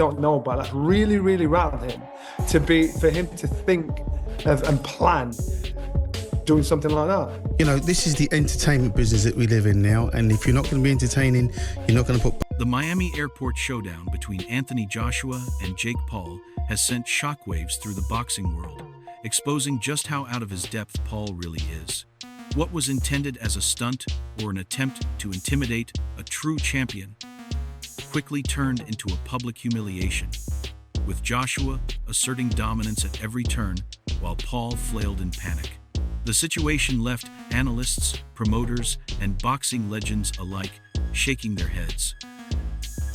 don't know about. That's really, really rare of him for him to think of and plan doing something like that. You know, this is the entertainment business that we live in now, and if you're not going to be entertaining, you're not going to put... The Miami airport showdown between Anthony Joshua and Jake Paul has sent shockwaves through the boxing world, exposing just how out of his depth Paul really is. What was intended as a stunt or an attempt to intimidate a true champion quickly turned into a public humiliation, with Joshua asserting dominance at every turn while Paul flailed in panic. The situation left analysts, promoters, and boxing legends alike shaking their heads,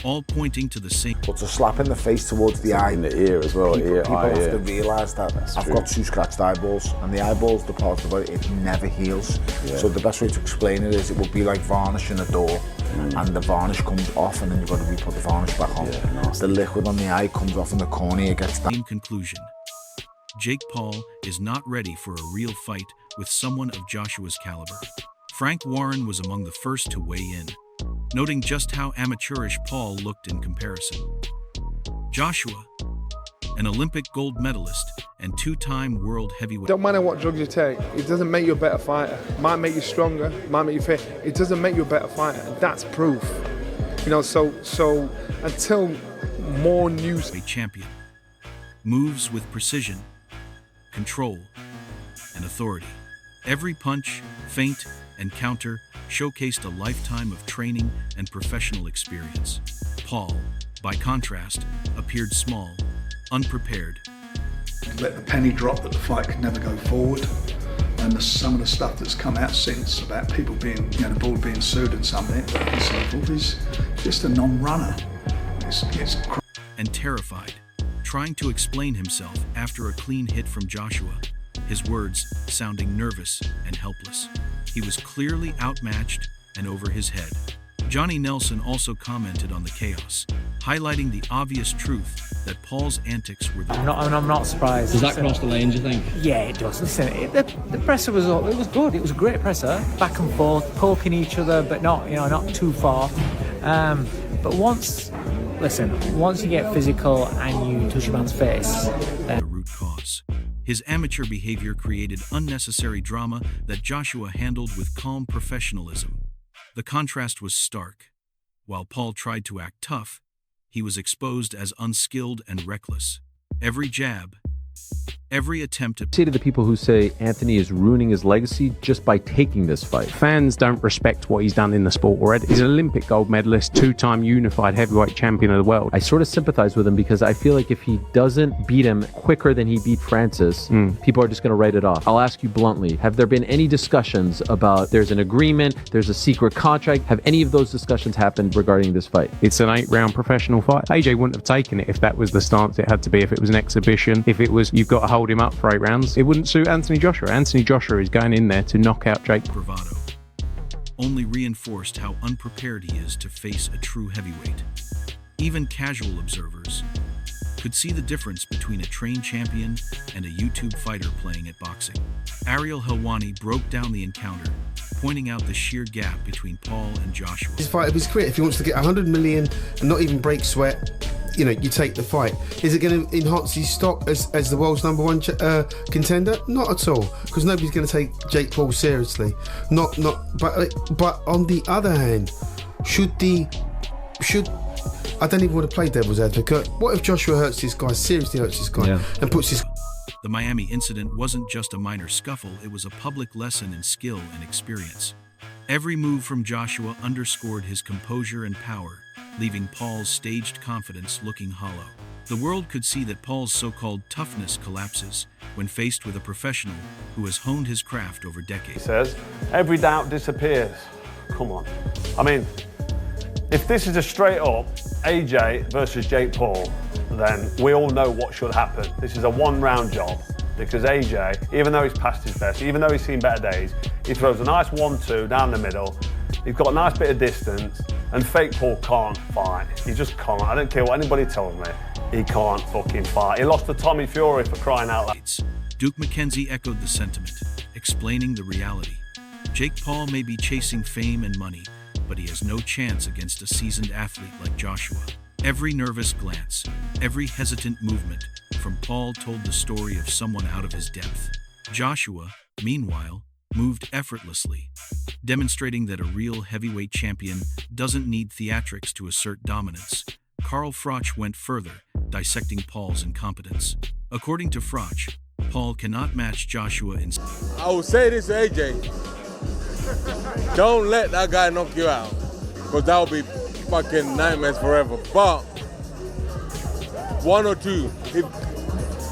all pointing to the same... But a slap in the face towards the eye. In the ear as well. People have to realise that I've got 2 scratched eyeballs, and the eyeball's the part of the body, it never heals. Yeah. So the best way to explain it is it would be like varnishing a door, and the varnish comes off, and then you've got to re-put the varnish back on. Yeah, nice. The liquid on the eye comes off in the cornea, it gets that. In conclusion, Jake Paul is not ready for a real fight with someone of Joshua's caliber. Frank Warren was among the first to weigh in, noting just how amateurish Paul looked in comparison. Joshua, an Olympic gold medalist and 2-time world heavyweight. Don't matter what drugs you take, it doesn't make you a better fighter. It might make you stronger, it might make you fit. It doesn't make you a better fighter, and that's proof. You know, so until more news... A champion moves with precision, control, and authority. Every punch, feint, and counter showcased a lifetime of training and professional experience. Paul, by contrast, appeared small, unprepared. Let the penny drop that the fight could never go forward, and some of the stuff that's come out since about people being, the board being sued and something, and so forth, is just a non-runner. And terrified, trying to explain himself after a clean hit from Joshua, his words sounding nervous and helpless. He was clearly outmatched and over his head. Johnny Nelson also commented on the chaos, highlighting the obvious truth that Paul's antics were the... I'm not surprised. Does that cross the line, do you think? Yeah, it does. Listen, the presser was good. It was a great presser, back and forth, poking each other, but not too far. But once you get physical and you touch a man's face, the root cause. His amateur behavior created unnecessary drama that Joshua handled with calm professionalism. The contrast was stark. While Paul tried to act tough, he was exposed as unskilled and reckless. Every jab, every attempt to... Say to the people who say Anthony is ruining his legacy just by taking this fight. Fans don't respect what he's done in the sport already. He's an Olympic gold medalist, 2-time unified heavyweight champion of the world. I sort of sympathize with him because I feel like if he doesn't beat him quicker than he beat Francis, people are just going to write it off. I'll ask you bluntly, have there been any discussions about there's an agreement, there's a secret contract? Have any of those discussions happened regarding this fight? It's an 8-round professional fight. AJ wouldn't have taken it if that was the stance it had to be, if it was an exhibition, if it was you've got to hold him up for 8 rounds. It wouldn't suit Anthony Joshua. Anthony Joshua is going in there to knock out Jake. Bravado only reinforced how unprepared he is to face a true heavyweight. Even casual observers could see the difference between a trained champion and a YouTube fighter playing at boxing. Ariel Helwani broke down the encounter, pointing out the sheer gap between Paul and Joshua. His fight of his career, if he wants to get 100 million and not even break sweat, you take the fight. Is it going to enhance his stock as the world's #1 contender? Not at all, because nobody's going to take Jake Paul seriously. But on the other hand, I don't even want to play devil's advocate. What if Joshua hurts this guy, seriously hurts this guy, and puts his... The Miami incident wasn't just a minor scuffle, it was a public lesson in skill and experience. Every move from Joshua underscored his composure and power, leaving Paul's staged confidence looking hollow. The world could see that Paul's so-called toughness collapses when faced with a professional who has honed his craft over decades. He says, every doubt disappears. Come on. I mean, if this is a straight-up AJ versus Jake Paul, then we all know what should happen. This is a 1-round job, because AJ, even though he's past his best, even though he's seen better days, he throws a nice 1-2 down the middle. He's got a nice bit of distance, and fake Paul can't fight. He just can't. I don't care what anybody tells me. He can't fucking fight. He lost to Tommy Fury, for crying out loud. Duke McKenzie echoed the sentiment, explaining the reality. Jake Paul may be chasing fame and money, but he has no chance against a seasoned athlete like Joshua. Every nervous glance, every hesitant movement from Paul told the story of someone out of his depth. Joshua, meanwhile, moved effortlessly, demonstrating that a real heavyweight champion doesn't need theatrics to assert dominance. Carl Froch went further, dissecting Paul's incompetence. According to Froch, Paul cannot match Joshua in... I will say this to AJ. Don't let that guy knock you out, because that will be fucking nightmares forever. But one or two,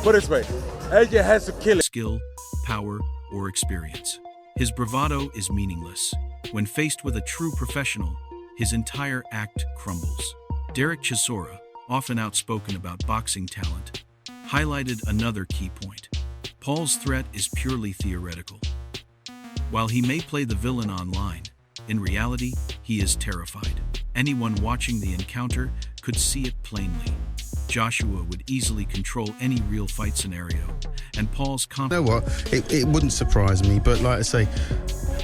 put it this way, AJ has to kill it. Skill, power, or experience. His bravado is meaningless. When faced with a true professional, his entire act crumbles. Derek Chisora, often outspoken about boxing talent, highlighted another key point. Paul's threat is purely theoretical. While he may play the villain online, in reality, he is terrified. Anyone watching the encounter could see it plainly. Joshua would easily control any real fight scenario, and Paul's confidence... You know what? It wouldn't surprise me, but like I say,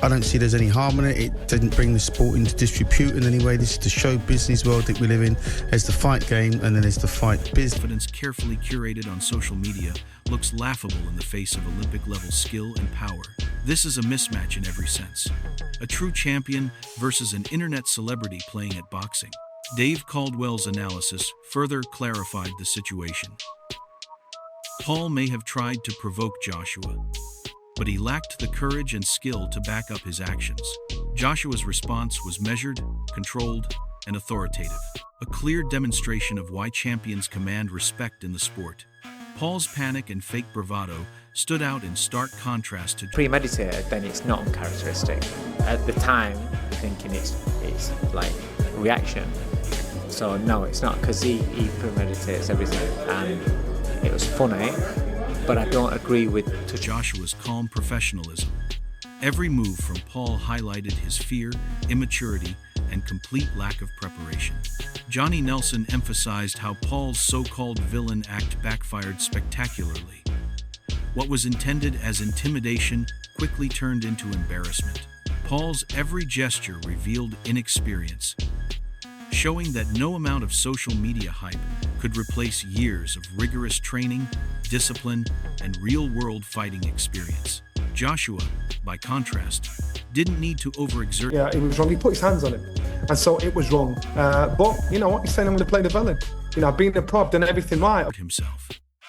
I don't see there's any harm in it. It didn't bring the sport into disrepute in any way. This is the show business world that we live in. There's the fight game, and then there's the fight business. Confidence carefully curated on social media looks laughable in the face of Olympic-level skill and power. This is a mismatch in every sense. A true champion versus an internet celebrity playing at boxing. Dave Caldwell's analysis further clarified the situation. Paul may have tried to provoke Joshua, but he lacked the courage and skill to back up his actions. Joshua's response was measured, controlled, and authoritative, a clear demonstration of why champions command respect in the sport. Paul's panic and fake bravado stood out in stark contrast to... Premeditated, then it's not uncharacteristic. At the time, you're thinking it's like reaction. So no, it's not, because he premeditates everything, and it was funny, but I don't agree with... Joshua's calm professionalism. Every move from Paul highlighted his fear, immaturity, and complete lack of preparation. Johnny Nelson emphasized how Paul's so-called villain act backfired spectacularly. What was intended as intimidation quickly turned into embarrassment. Paul's every gesture revealed inexperience, showing that no amount of social media hype could replace years of rigorous training, discipline, and real-world fighting experience. Joshua, by contrast, didn't need to overexert. Yeah, he was wrong. He put his hands on him, and so it was wrong. But you know what? He's saying I'm going to play the villain. You know, being a prop, done everything right. Himself.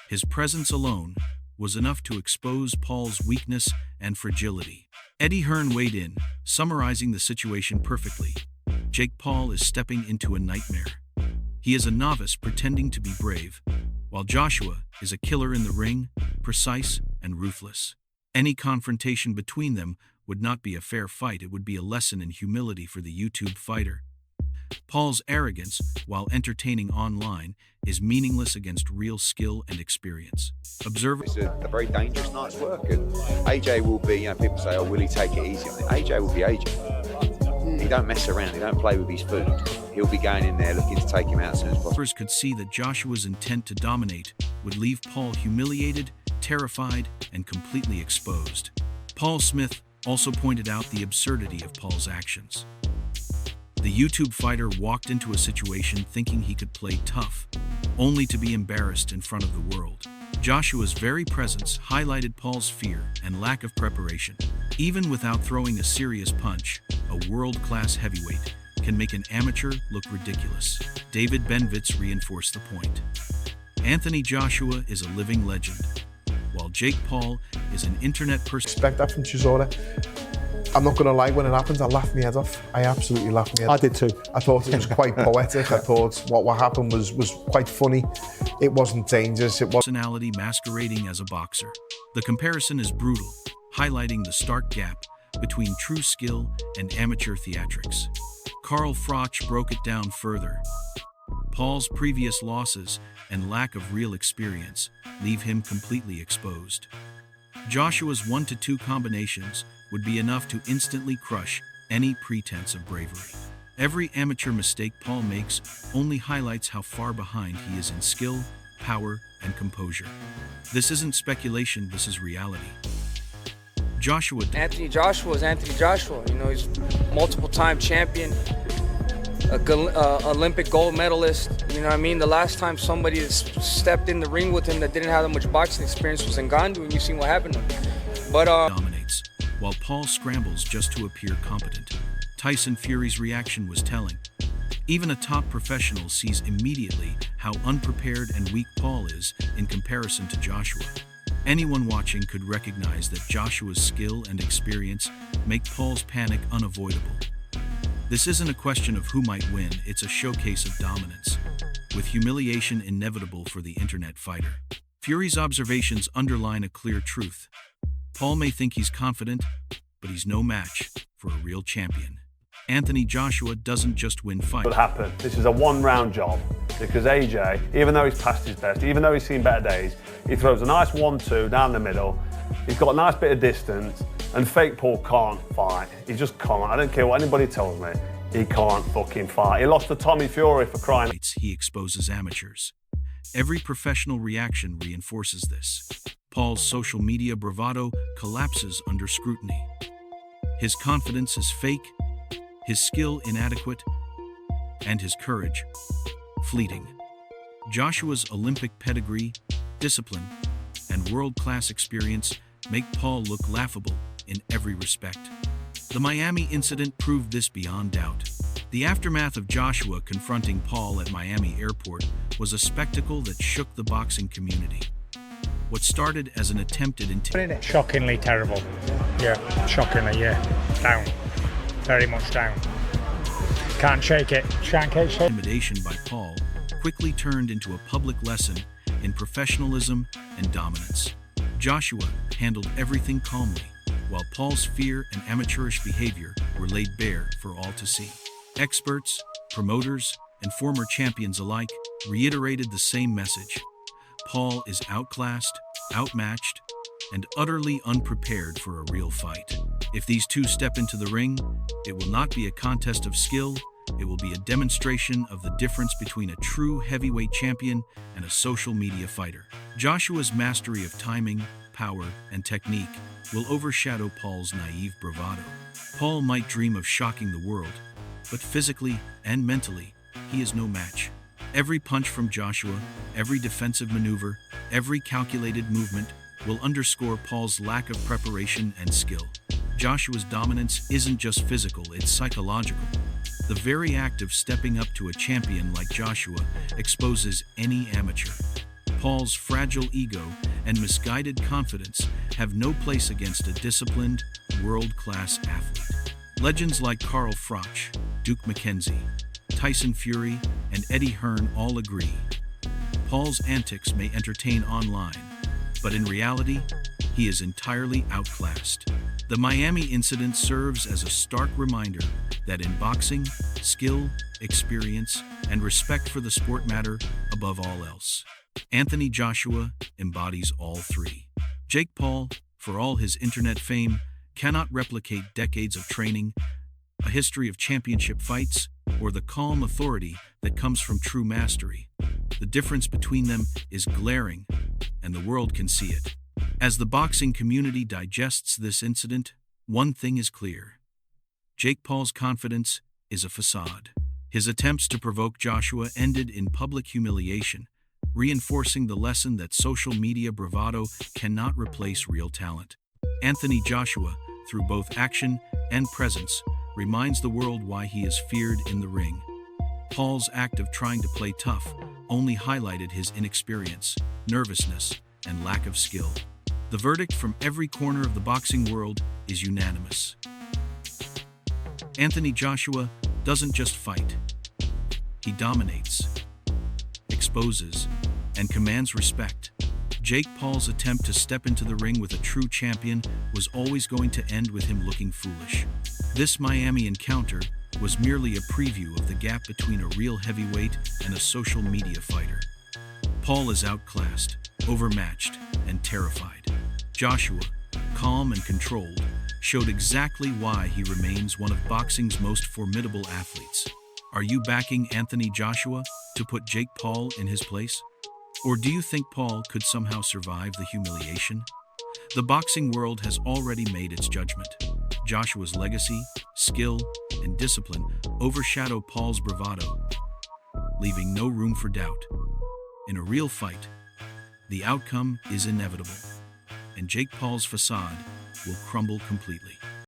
His presence alone was enough to expose Paul's weakness and fragility. Eddie Hearn weighed in, summarizing the situation perfectly. Jake Paul is stepping into a nightmare. He is a novice pretending to be brave, while Joshua is a killer in the ring, precise and ruthless. Any confrontation between them would not be a fair fight. It would be a lesson in humility for the YouTube fighter. Paul's arrogance, while entertaining online, is meaningless against real skill and experience. It's a very dangerous night's work, and AJ will be, people say, oh, will he take it easy on it? AJ will be AJ. He don't mess around, he don't play with his food. He'll be going in there looking to take him out as soon as possible. Others could see that Joshua's intent to dominate would leave Paul humiliated, terrified, and completely exposed. Paul Smith also pointed out the absurdity of Paul's actions. The YouTube fighter walked into a situation thinking he could play tough, only to be embarrassed in front of the world. Joshua's very presence highlighted Paul's fear and lack of preparation. Even without throwing a serious punch, a world-class heavyweight can make an amateur look ridiculous. David Benvitz reinforced the point. Anthony Joshua is a living legend, while Jake Paul is an internet person. Expect that from Chisora. I'm not going to lie, when it happens, I laughed my head off. I absolutely laughed my head off. I did too. I thought it was quite poetic. I thought what happened was quite funny. It wasn't dangerous. It was personality masquerading as a boxer. The comparison is brutal, highlighting the stark gap between true skill and amateur theatrics. Carl Froch broke it down further. Paul's previous losses and lack of real experience leave him completely exposed. Joshua's 1-2 combinations would be enough to instantly crush any pretense of bravery. Every amateur mistake Paul makes only highlights how far behind he is in skill, power, and composure. This isn't speculation, this is reality. Anthony Joshua is Anthony Joshua. You know, he's multiple-time champion. Olympic gold medalist. You know what I mean? The last time somebody stepped in the ring with him that didn't have that much boxing experience was Ngannou, and you've seen what happened to him. But dominates, while Paul scrambles just to appear competent. Tyson Fury's reaction was telling. Even a top professional sees immediately how unprepared and weak Paul is in comparison to Joshua. Anyone watching could recognize that Joshua's skill and experience make Paul's panic unavoidable. This isn't a question of who might win, it's a showcase of dominance, with humiliation inevitable for the internet fighter. Fury's observations underline a clear truth. Paul may think he's confident, but he's no match for a real champion. Anthony Joshua doesn't just win fights. What happened? This is a one-round job because AJ, even though he's past his best, even though he's seen better days, he throws a nice 1-2 down the middle. He's got a nice bit of distance, and fake Paul can't fight. He just can't. I don't care what anybody tells me. He can't fucking fight. He lost to Tommy Fury for crying. He exposes amateurs. Every professional reaction reinforces this. Paul's social media bravado collapses under scrutiny. His confidence is fake, his skill inadequate, and his courage fleeting. Joshua's Olympic pedigree, discipline, and world-class experience make Paul look laughable in every respect. The Miami incident proved this beyond doubt. The aftermath of Joshua confronting Paul at Miami airport was a spectacle that shook the boxing community. What started as an attempted shockingly terrible. Yeah, shockingly, yeah. Down. Very much down. Can't shake it. Intimidation by Paul quickly turned into a public lesson in professionalism and dominance. Joshua handled everything calmly, while Paul's fear and amateurish behavior were laid bare for all to see. Experts, promoters, and former champions alike reiterated the same message. Paul is outclassed, outmatched, and utterly unprepared for a real fight. If these two step into the ring, it will not be a contest of skill, it will be a demonstration of the difference between a true heavyweight champion and a social media fighter. Joshua's mastery of timing, power, and technique will overshadow Paul's naive bravado. Paul might dream of shocking the world, but physically and mentally, he is no match. Every punch from Joshua, every defensive maneuver, every calculated movement will underscore Paul's lack of preparation and skill. Joshua's dominance isn't just physical, it's psychological. The very act of stepping up to a champion like Joshua exposes any amateur. Paul's fragile ego and misguided confidence have no place against a disciplined, world-class athlete. Legends like Carl Froch, Duke McKenzie, Tyson Fury, and Eddie Hearn all agree. Paul's antics may entertain online, but in reality, he is entirely outclassed. The Miami incident serves as a stark reminder that in boxing, skill, experience, and respect for the sport matter above all else. Anthony Joshua embodies all three. Jake Paul, for all his internet fame, cannot replicate decades of training, a history of championship fights, or the calm authority that comes from true mastery. The difference between them is glaring, and the world can see it. As the boxing community digests this incident, one thing is clear. Jake Paul's confidence is a facade. His attempts to provoke Joshua ended in public humiliation, reinforcing the lesson that social media bravado cannot replace real talent. Anthony Joshua, through both action and presence, reminds the world why he is feared in the ring. Paul's act of trying to play tough only highlighted his inexperience, nervousness, and lack of skill. The verdict from every corner of the boxing world is unanimous. Anthony Joshua doesn't just fight. He dominates, exposes, and commands respect. Jake Paul's attempt to step into the ring with a true champion was always going to end with him looking foolish. This Miami encounter was merely a preview of the gap between a real heavyweight and a social media fighter. Paul is outclassed, overmatched, and terrified. Joshua, calm and controlled, showed exactly why he remains one of boxing's most formidable athletes. Are you backing Anthony Joshua to put Jake Paul in his place? Or do you think Paul could somehow survive the humiliation? The boxing world has already made its judgment. Joshua's legacy, skill, and discipline overshadow Paul's bravado, leaving no room for doubt. In a real fight, the outcome is inevitable, and Jake Paul's facade will crumble completely.